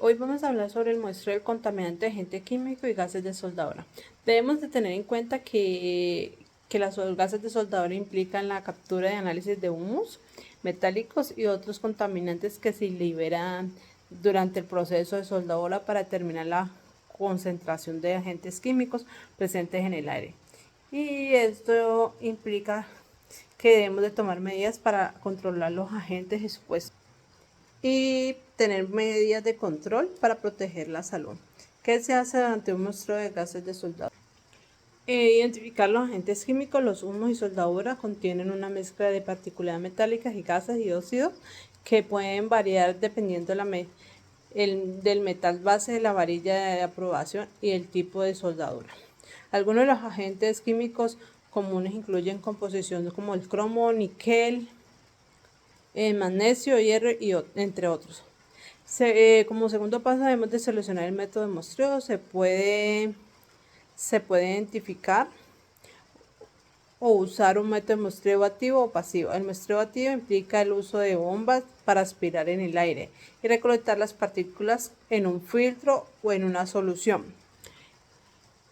Hoy vamos a hablar sobre el muestreo del contaminante de agente químico y gases de soldadura. Debemos de tener en cuenta que los gases de soldadura implican la captura y análisis de humos metálicos y otros contaminantes que se liberan durante el proceso de soldadura para determinar la concentración de agentes químicos presentes en el aire. Y esto implica que debemos de tomar medidas para controlar los agentes expuestos y tener medidas de control para proteger la salud. ¿Qué se hace durante un muestreo de gases de soldadura? Identificar los agentes químicos. Los humos y soldadura contienen una mezcla de partículas metálicas y gases y óxidos que pueden variar dependiendo del metal base de la varilla de aprobación y el tipo de soldadura. Algunos de los agentes químicos comunes incluyen composiciones como el cromo, níquel, magnesio, hierro y entre otros. Como segundo paso debemos de seleccionar el método de muestreo. Se puede identificar o usar un método de muestreo activo o pasivo. El muestreo activo implica el uso de bombas para aspirar en el aire y recolectar las partículas en un filtro o en una solución.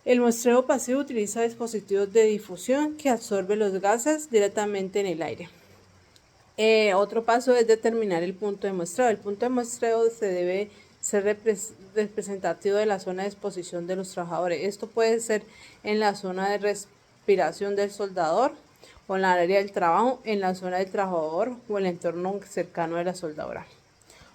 El muestreo pasivo utiliza dispositivos de difusión que absorben los gases directamente en el aire. Otro paso es determinar el punto de muestreo. El punto de muestreo se debe ser representativo de la zona de exposición de los trabajadores. Esto puede ser en la zona de respiración del soldador o en la área del trabajo, en la zona del trabajador o el entorno cercano de la soldadura.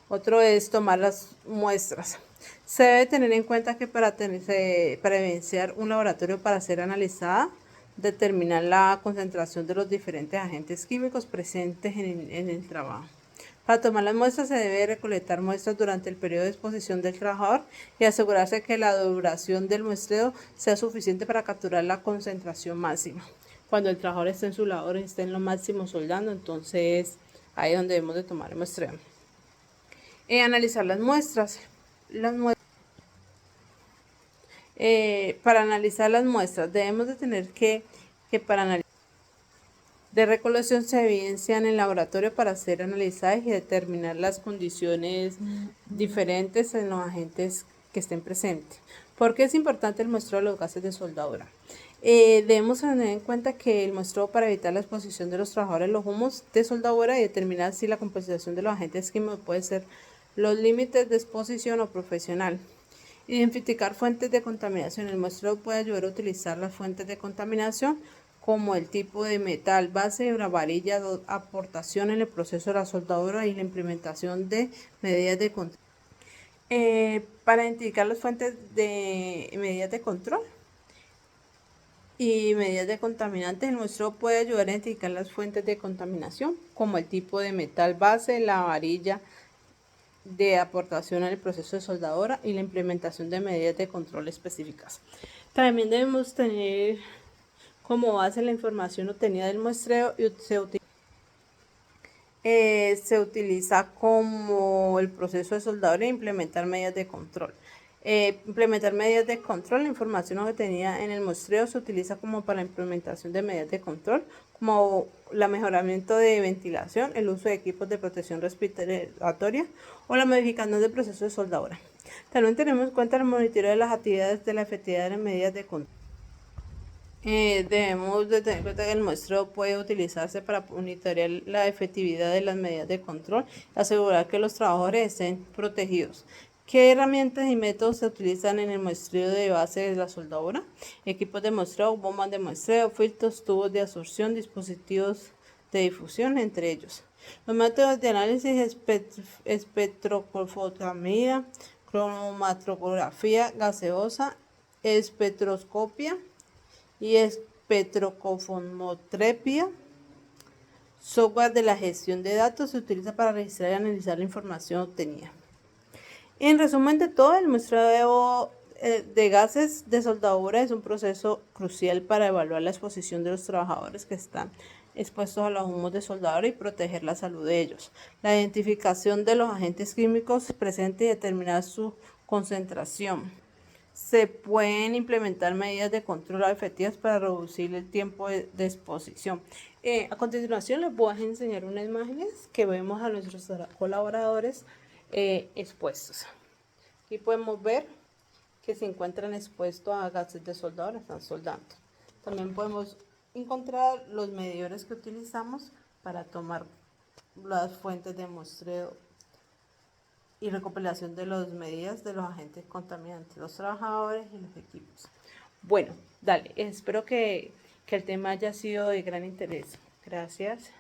Otro es tomar las muestras. Se debe tener en cuenta que para evidenciar un laboratorio para ser analizada, determinar la concentración de los diferentes agentes químicos presentes en el trabajo. Para tomar las muestras se debe recolectar muestras durante el periodo de exposición del trabajador y asegurarse que la duración del muestreo sea suficiente para capturar la concentración máxima. Cuando el trabajador esté en su labor y esté en lo máximo soldando, entonces ahí es donde debemos de tomar el muestreo. Analizar las muestras. Para analizar las muestras debemos de tener que para analizar de recolección se evidencian en el laboratorio para ser analizadas y determinar las condiciones diferentes en los agentes que estén presentes. ¿Por qué es importante el muestreo de los gases de soldadura? Debemos tener en cuenta que el muestreo para evitar la exposición de los trabajadores a los humos de soldadura y determinar si la composición de los agentes químicos puede ser los límites de exposición o profesional. Identificar fuentes de contaminación. El muestreo puede ayudar a utilizar las fuentes de contaminación como el tipo de metal base, la varilla de aportación en el proceso de la soldadura y la implementación de medidas de control. Para identificar las fuentes de medidas de control y medidas de contaminantes, el muestreo puede ayudar a identificar las fuentes de contaminación como el tipo de metal base, la varilla de aportación en el proceso de soldadura y la implementación de medidas de control específicas. También debemos tener como base la información obtenida del muestreo y se utiliza como el proceso de soldadura e implementar medidas de control. Implementar medidas de control. La información obtenida en el muestreo se utiliza como para la implementación de medidas de control, como el mejoramiento de ventilación, el uso de equipos de protección respiratoria o la modificación del proceso de soldadura. También tenemos en cuenta el monitoreo de las actividades de la efectividad de las medidas de control. Debemos de tener en cuenta que el muestreo puede utilizarse para monitorear la efectividad de las medidas de control y asegurar que los trabajadores estén protegidos. ¿Qué herramientas y métodos se utilizan en el muestreo de base de la soldadura? Equipos de muestreo, bombas de muestreo, filtros, tubos de absorción, dispositivos de difusión, entre ellos. Los métodos de análisis: espectrofotometría, cromatografía gaseosa, espectroscopia y espectrofotometría. Software de la gestión de datos se utiliza para registrar y analizar la información obtenida. En resumen de todo, el muestreo de gases de soldadura es un proceso crucial para evaluar la exposición de los trabajadores que están expuestos a los humos de soldadura y proteger la salud de ellos. La identificación de los agentes químicos presentes y determinar su concentración. Se pueden implementar medidas de control efectivas para reducir el tiempo de exposición. A continuación les voy a enseñar unas imágenes que vemos a nuestros colaboradores expuestos. Y podemos ver que se encuentran expuestos a gases de soldador, están soldando. También podemos encontrar los medidores que utilizamos para tomar las fuentes de muestreo y recopilación de las medidas de los agentes contaminantes, los trabajadores y los equipos. Bueno, dale, espero que el tema haya sido de gran interés. Gracias.